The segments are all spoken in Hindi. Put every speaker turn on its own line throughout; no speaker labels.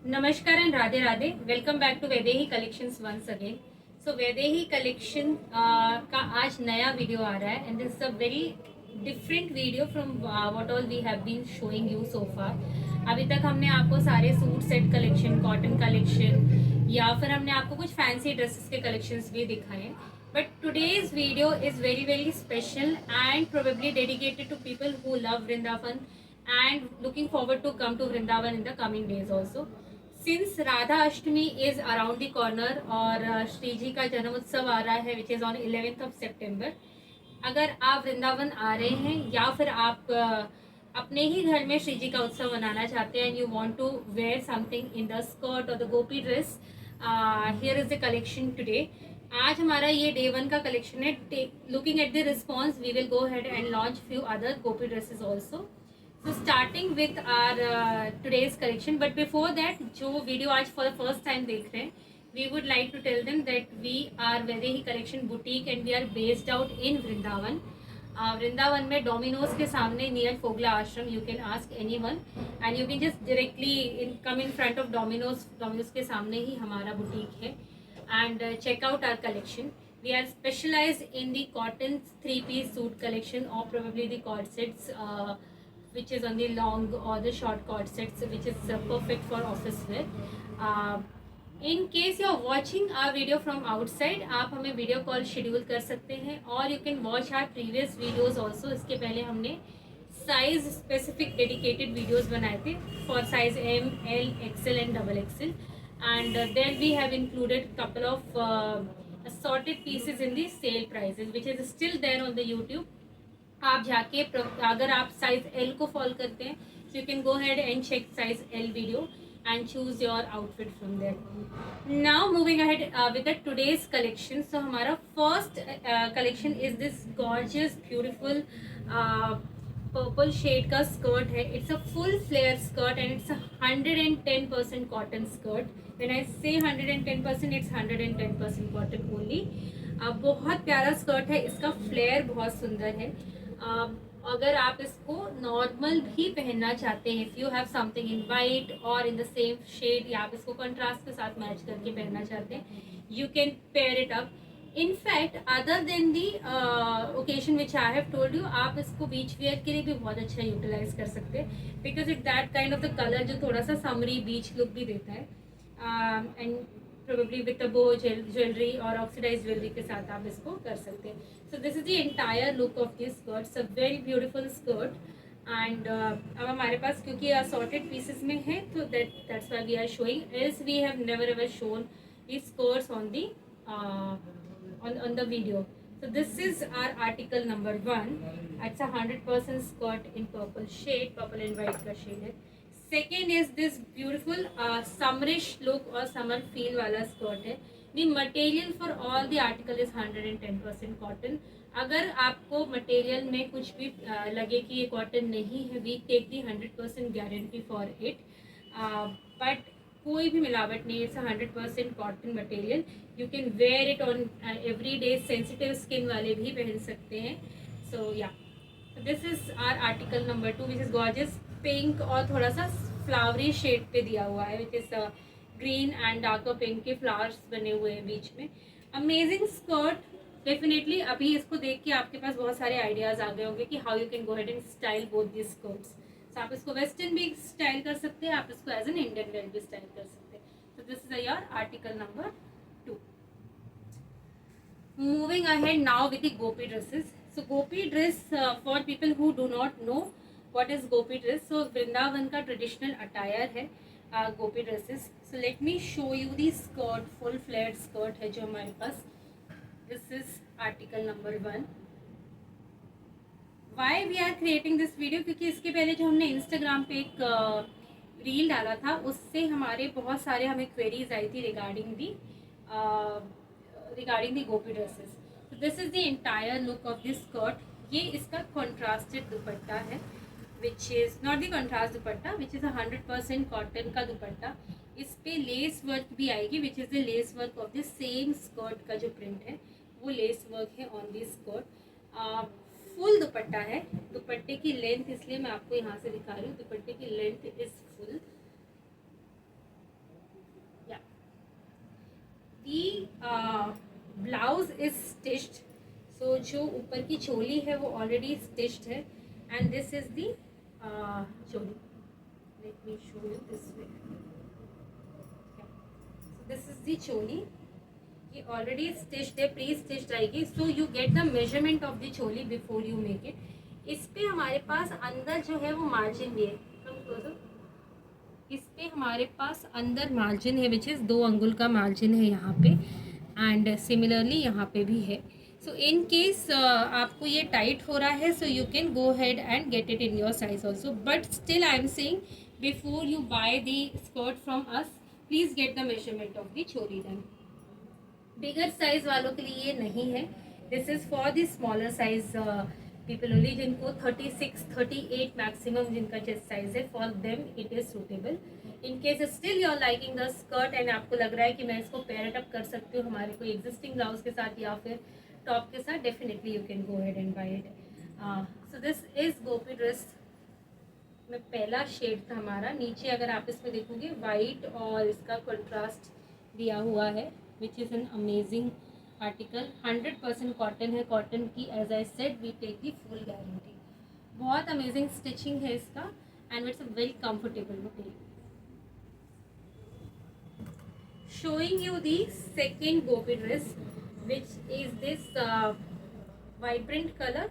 नमस्कार and Radhe Radhe. Welcome back to Vaidehi collections once again. So Vaidehi collection का आज नया वीडियो आ रहा है and this is a very different video from what all we have been showing you so far. अभी तक हमने आपको सारे suit set collection, cotton collection या फिर हमने आपको कुछ फैंसी ड्रेसेस के कलेक्शंस भी दिखाए, but today's video is very very special and probably dedicated to people who love Vrindavan and looking forward to come to Vrindavan in the coming days also. Since Radha Ashtami is around the corner और श्री जी का जन्म उत्सव आ रहा है which is on 11th of सितंबर, अगर आप वृंदावन आ रहे हैं या फिर आप अपने ही घर में श्री जी का उत्सव मनाना चाहते हैं, you want to wear something in the skirt और the gopi dress, here is the collection today. आज हमारा ये डे 1 का कलेक्शन है। Looking at the response we will go head and launch few other gopi dresses also. So starting with our today's collection, but before that, जो वीडियो आज for the first time देख रहे हैं, we would like to tell them that we are Vaidehi collection boutique and we are based out in Vrindavan. Vrindavan में डोमिनोज के सामने near Fogla ashram, you can ask anyone and you can just directly come in front of Domino's के सामने ही हमारा बुटीक है and check out our collection. We are specialized in the cotton 3-piece suit collection or probably the cord sets, which is on the long or the short cord sets, which is perfect for office wear. In case you are watching our video from outside, आप हमें वीडियो कॉल शेड्यूल कर सकते हैं और you can watch our previous videos also. इसके पहले हमने साइज स्पेसिफिक डेडिकेटेड वीडियोस बनाए थे for size M, L, XL and double XL, and then we have included couple of assorted pieces in the sale prices which is still there on the YouTube. आप जाके अगर आप साइज एल को फॉलो करते हैं, so you can go ahead and check size L video and choose your outfit from there. Now moving ahead with the today's collection. So हमारा first collection is this gorgeous beautiful purple shade का स्कर्ट है। It's a full flare skirt and it's 110% cotton skirt. When I say 110%, it's 110% cotton only. बहुत प्यारा स्कर्ट है, इसका फ्लेयर बहुत सुंदर है। अगर आप इसको नॉर्मल भी पहनना चाहते हैं, if you have something in white और इन द सेम शेड, या आप इसको कंट्रास्ट के साथ मैच करके पहनना चाहते हैं, you can pair it up. In fact other than the occasion which I have told you, आप इसको बीच वेयर के लिए भी बहुत अच्छा यूटिलाइज कर सकते हैं because it that kind of the colour जो थोड़ा सा समरी बीच लुक भी देता है and probably with boho jewellery और ऑक्सीडाइज ज्वेलरी के साथ आप इसको कर सकते हैं। So this is the entire look of this skirt, it's a very beautiful skirt and अब हमारे पास क्योंकि असॉर्टेड पीसेस में है तो that's why we are showing, else we have never ever shown these skirts on the on the video. So this is our article number 1. It's a 100% skirt in purple shade, purple and white का shade है। Second is this beautiful summerish look और summer feel वाला skirt है। The material for all the article is 110% cotton. अगर आपको मटेरियल में कुछ भी लगे कि ये कॉटन नहीं है, we take the 100% guarantee for it. But कोई भी मिलावट नहीं, it's 100% cotton material. You can wear it on every day, sensitive skin वाले भी पहन सकते हैं। So yeah this is our article number 2 which is gorgeous pink और थोड़ा सा फ्लावरी शेड पे दिया हुआ है, which is green and darker pink के फ्लावर्स बने हुए हैं बीच में। Amazing skirt definitely. अभी इसको देख के आपके पास बहुत सारे आइडियाज आ गए होंगे कि how you can go head and style both this skirts. तो आप इसको वेस्टर्न भी स्टाइल कर सकते हैं, आप इसको एज एन इंडियन वेयर भी स्टाइल कर सकते हैं। तो this is your article number 2। Moving ahead now with the Gopi dresses. So gopi dress for people who do not know what is Gopi dress, so Vrindavan का ट्रेडिशनल अटायर है gopi dresses. So let me show you the skirt, full flared skirt है जो हमारे पास। This is article number 1। Why we are creating this video, क्योंकि इसके पहले जो हमने इंस्टाग्राम पे एक रील डाला था उससे हमारे बहुत सारे हमें क्वेरीज आई थी रिगार्डिंग दी गोपी ड्रेसेस। तो this is the entire look of this skirt. ये इसका कॉन्ट्रास्टेड दुपट्टा है, which is not the contrast dupatta, which is 100% cotton का दुपट्टा। इस पे लेस वर्क भी आएगी, which is the lace work of the same skirt का जो प्रिंट है वो लेस वर्क है ऑन दिस स्कर्ट। फुल दुपट्टा है। दुपट्टे की लेंथ, इसलिए मैं आपको यहाँ से दिखा रही हूँ, दुपट्टे की length is full is stitched, so जो ऊपर की चोली है वो ऑलरेडी स्टिच्ड है, and this is the choli. Let me show you this way. This is the choli. ये ऑलरेडी स्टिच्ड है, प्री स्टिच्ड आएगी. So you get the measurement of the choli before you make it. इस पे हमारे पास अंदर जो है वो मार्जिन भी है. Come closer. इस पे हमारे पास अंदर मार्जिन है विच इज़ 2 अंगुल का मार्जिन है यहाँ पे, एंड सिमिलरली यहाँ पे भी है. सो इन केस आपको ये टाइट हो रहा है, so you can go head and get it in your size also, but still I am saying before you buy the skirt from us, please get the measurement of the choli then. Bigger size वालों के लिए ये नहीं है. This is for the smaller size people only, जिनको 36 38 मैक्सिमम जिनका चेस्ट साइज है, for them it is suitable. In case still you are liking the skirt and आपको लग रहा है कि मैं इसको पेयर इट अप कर सकती हूँ हमारे कोई एग्जिस्टिंग ब्लाउज के साथ या फिर टॉप के साथ, definitely you can go head and buy it. So this is Gopi dress में पहला शेड था हमारा. नीचे अगर आप इसमें देखोगे वाइट और इसका कंट्रास्ट दिया हुआ है, which is an amazing article. 100% cotton है. कॉटन की as I said we take the full guarantee. बहुत अमेजिंग स्टिचिंग है इसका, and it's a very comfortable material. Showing you the second Gopi dress which is this vibrant colour.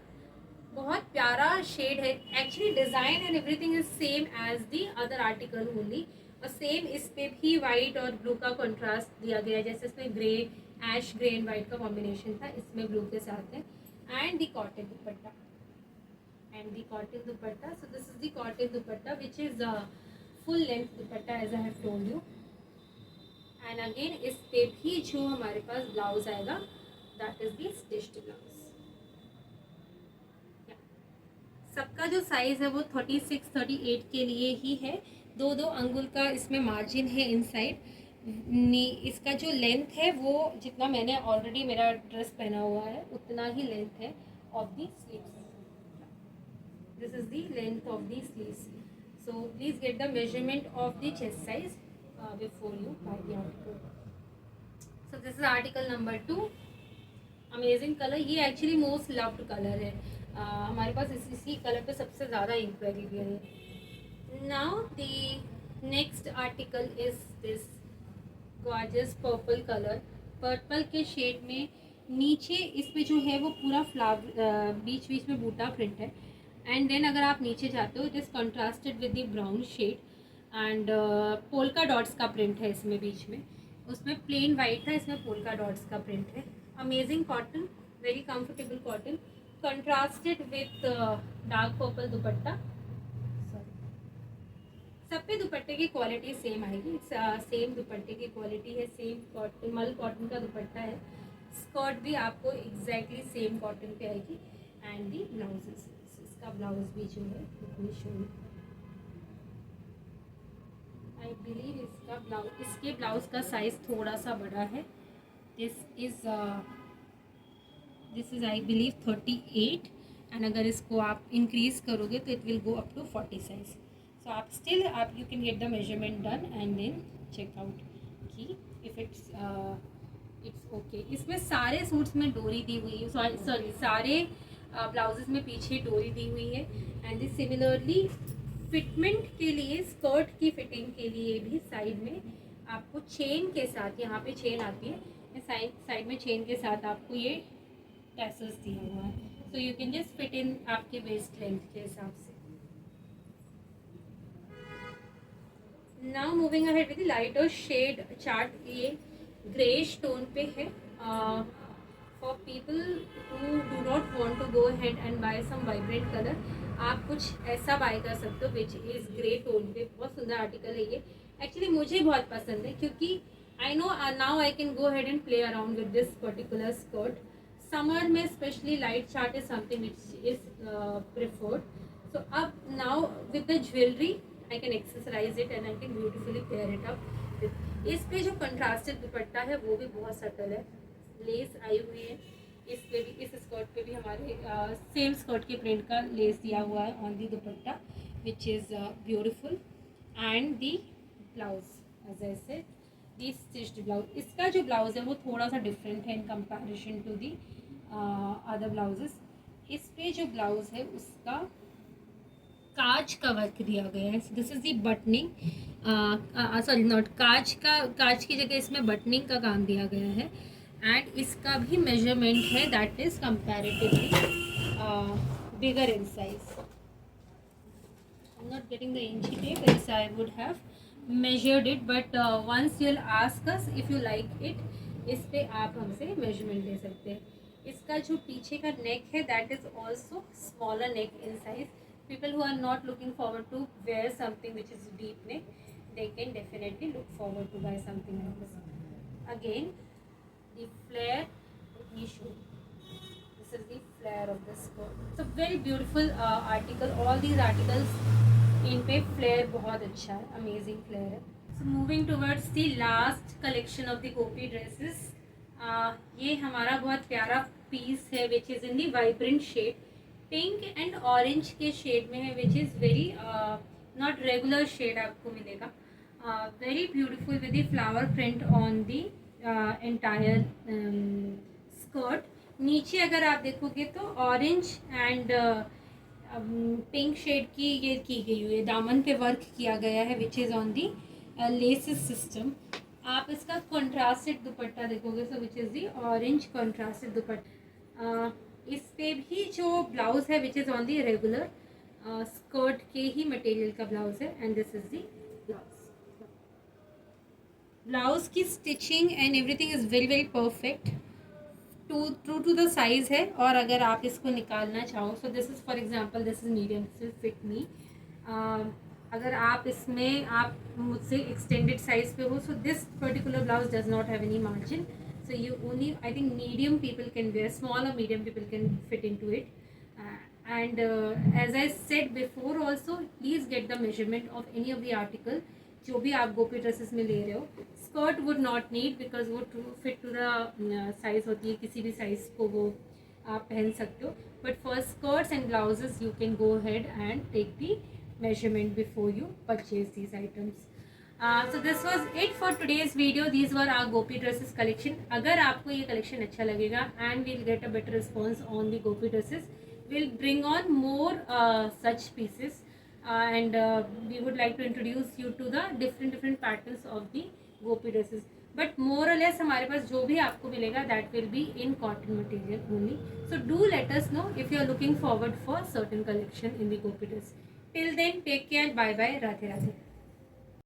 बहुत प्यारा शेड है. Actually design and everything is same as the other article only, और सेम इस पे भी वाइट और ब्लू का कंट्रास्ट दिया गया है. जैसे इसमें grey, ash grey and white का कॉम्बिनेशन था, इसमें ब्लू के साथ है. And the cotton dupatta, and the cotton dupatta. So this is the cotton dupatta which is full length dupatta as I have told you. And again इस पे भी जो हमारे पास ब्लाउज आएगा that is the stitched blouse. सबका जो साइज है वो 36 38 के लिए ही है. 2 अंगुल का इसमें मार्जिन है इनसाइड. इसका जो लेंथ है वो जितना मैंने ऑलरेडी मेरा ड्रेस पहना हुआ है उतना ही लेंथ है of the sleeves. This is the length of the sleeves. So please get the measurement of the chest size before you buy the article. So this is article number 2. Amazing colour. ये एक्चुअली मोस्ट लव्ड कलर है. हमारे पास इसी कलर पे सबसे ज़्यादा इंक्वायरी भी है. Now the next article is this gorgeous purple colour. Purple के शेड में नीचे इसमें जो है वो पूरा फ्लावर बीच बीच में बूटा प्रिंट है. एंड देन अगर आप नीचे जाते हो it is contrasted with the brown shade, and polka dots का प्रिंट है इसमें बीच में. उसमें प्लेन वाइट था, इसमें पोल्का डॉट्स का प्रिंट है. Amazing cotton, very comfortable cotton, contrasted with dark purple dupatta. सब पे दुपट्टे की क्वालिटी सेम आएगी. सेम दुपट्टे की क्वालिटी है. सेम कॉटन, मल कॉटन का दुपट्टा है. स्कर्ट भी आपको एग्जैक्टली सेम कॉटन पे आएगी. एंड दी ब्लाउजेस, इसका ब्लाउज भी जो है इतनी शो, आई बिलीव इसका ब्लाउज, इसके ब्लाउज का साइज थोड़ा सा बड़ा है. This is I believe 38, and अगर इसको आप इंक्रीज़ करोगे तो it will go up to 40 size. So आप स्टिल आप you can get the measurement done and then check out कि इफ इट्स ओके. इसमें सारे सूट्स में डोरी दी हुई है, सॉरी सारे ब्लाउजेस में पीछे डोरी दी हुई है. एंड दिस सिमिलरली फिटमेंट के लिए, स्कर्ट की फिटिंग के लिए भी साइड में आपको चेन के साथ, यहाँ पे चेन आती है, साइड में चेन के साथ आपको ये टैसल्स दिया हुआ है. So you can just fit in आपके वेस्ट लेंथ के हिसाब से. Now moving ahead with lighter shade chart. ये ग्रेश टोन पे है. For people who do not want to go ahead and buy some vibrant colour, आप कुछ ऐसा बाय कर सकते हो विच इज़ ग्रे टोन पे. बहुत सुंदर आर्टिकल है ये. एक्चुअली मुझे बहुत पसंद है क्योंकि I know now I can go ahead and play around with this particular skirt. Summer में specially light chart is something which is preferred. So अब now with the jewellery I can accessorize it and I can beautifully pair it up with. इस पे जो कंट्रास्टेड दुपट्टा है वो भी बहुत सटल है. लेस आई हुई है इस पे भी. इस स्कर्ट पे भी हमारे सेम स्कर्ट के प्रिंट का लेस दिया हुआ है on the dupatta which is beautiful. And the blouse as I said the stitched blouse. इसका जो ब्लाउज है वो थोड़ा सा डिफरेंट है in comparison to the other blouses. इस पे जो ब्लाउज है उसका काज का वर्क दिया गया है। This is the buttoning, sorry not काज का, काज की जगह इसमें बटनिंग का काम दिया गया है। एंड इसका भी मेजरमेंट है that is comparatively bigger in size. I'm not getting the inch tape, else I would have measured it, but once you'll ask us if you like it, इस पे आप हमसे मेजरमेंट ले सकते हैं। इसका जो पीछे का नेक है that is also smaller neck in size. People who are not looking forward to wear something which is deep neck, they can definitely look forward to buy something like this. Again, the flare, let me show. This is the flare of the skirt. It's a very beautiful article. All these articles इन पे फ्लेयर बहुत अच्छा है, अमेजिंग फ्लेयर है। So moving towards the last collection of the Gopi dresses. ये हमारा बहुत प्यारा पीस है which is in the vibrant shade, pink and orange के शेड में है, which is very not regular shade आपको मिलेगा। Very beautiful with the flower print on the entire skirt. नीचे अगर आप देखोगे तो ऑरेंज एंड पिंक शेड की ये की गई हुई है, दामन पे वर्क किया गया है which is on the laces system. आप इसका कॉन्ट्रास्टेड दुपट्टा देखोगे, so which is the orange contrasted दुपट्टा। इस पे भी जो ब्लाउज है which is on the regular skirt के ही मटेरियल का ब्लाउज है। And this is the blouse. Blouse की stitching and everything is very very perfect, true to the size है। और अगर आप इसको निकालना चाहो, so this is for example this is medium, this will fit me. अगर आप इसमें आप मुझसे एक्सटेंडेड साइज़ पे हो, so this particular blouse does not have any margin, so you only I think medium people can wear, small और medium people can fit in to it. And as I said before also, please get the measurement of any of the article जो भी आप गोपी ड्रेसेस में ले रहे हो। Skirt would not need because वो फिट टू द साइज़ होती है, किसी भी साइज़ को वो आप पहन सकते हो। But for skirts and blouses you can go head and take the measurement before you purchase these items. So this was it for today's video. These were our gopi dresses collection. अगर आपको ये collection अच्छा लगेगा and we'll get a better response on the gopi dresses, we'll bring on more such pieces and we would like to introduce you to the different patterns of the gopi dresses. But more or less हमारे पास जो भी आपको मिलेगा that will be in cotton material only. So do let us know if you are looking forward for certain collection in the gopi dress. Till then, take care. Bye bye. Radhe Radhe.